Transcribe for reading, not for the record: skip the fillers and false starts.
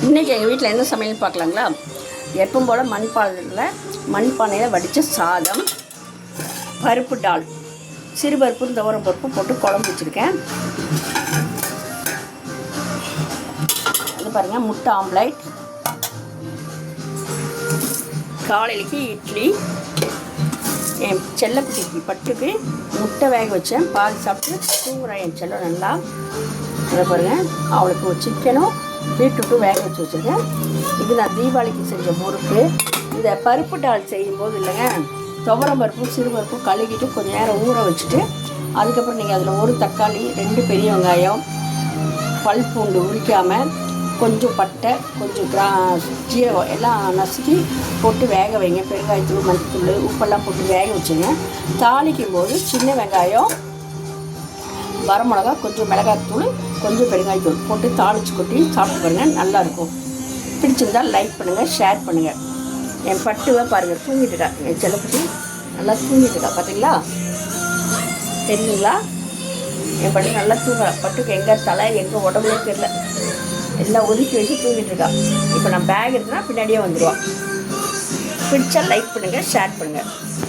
இன்றைக்கி எங்கள் வீட்டில் என்ன சமையல் பார்க்கலாங்களா? எப்பவும் போல் மண்பானையில் வடித்த சாதம், பருப்பு டால், சிறுபருப்பு துவரம் பருப்பு போட்டு குழம்பு வச்சுருக்கேன். அது பாருங்கள், முட்டை ஆம்லேட், காலையிலைக்கு இட்லி, என் செல்லக்குட்டிக்கு பட்டுக்கு முட்டை வேக வச்சேன். பால் சாப்பிட்டு தூங்குறேன் என் செல்லம் நல்லா. அதை பாருங்கள், அவளுக்கு ஒரு சிக்கனும் பீட்ரூட்டும் வேக வச்சு வச்சுருக்கேன். இது நான் தீபாவளிக்கு செஞ்ச முறுக்கு. இந்த பருப்பு டால் செய்யும்போது இல்லைங்க, துவரம் பருப்பும் சிறுபருப்பும் கழுகிட்டு கொஞ்சம் நேரம் ஊற வச்சுட்டு அதுக்கப்புறம் நீங்கள் அதில் ஒரு தக்காளி, 2 பெரிய வெங்காயம், பல் பூண்டு உரிக்காமல், கொஞ்சம் பட்டை, கொஞ்சம் ஜீரகம் எல்லாம் நசுக்கி போட்டு வேக வைங்க. பெருங்காயத்தூள், மஞ்சத்தூள், உப்பெல்லாம் போட்டு வேக வச்சுங்க. தாளிக்கும் போது சின்ன வெங்காயம், வரமிளகா, கொஞ்சம் மிளகாத்தூள், கொஞ்சம் பெருங்காயத்தூள் போட்டு தாளித்து கொட்டி சாப்பிட்டு பாருங்கள், நல்லாயிருக்கும். பிடிச்சிருந்தால் லைக் பண்ணுங்கள், ஷேர் பண்ணுங்கள். என் பட்டுவை பாருங்கள், தூங்கிட்டுருக்கா. என் செல்லக்குட்டி நல்லா தூங்கிட்டுருக்கா, பார்த்தீங்களா? தெரியுங்களா? என் பட்டு நல்லா தூங்குறா. பட்டுக்கு எங்கே தலை எங்கே உடம்புலே தெரியல, எல்லாம் ஒதுக்கி வச்சு தூங்கிட்டுருக்கா. இப்போ நான் பேக் எடுத்துனா பின்னாடியே வந்துடுவான். பிடிச்சா லைக் பண்ணுங்கள், ஷேர் பண்ணுங்கள்.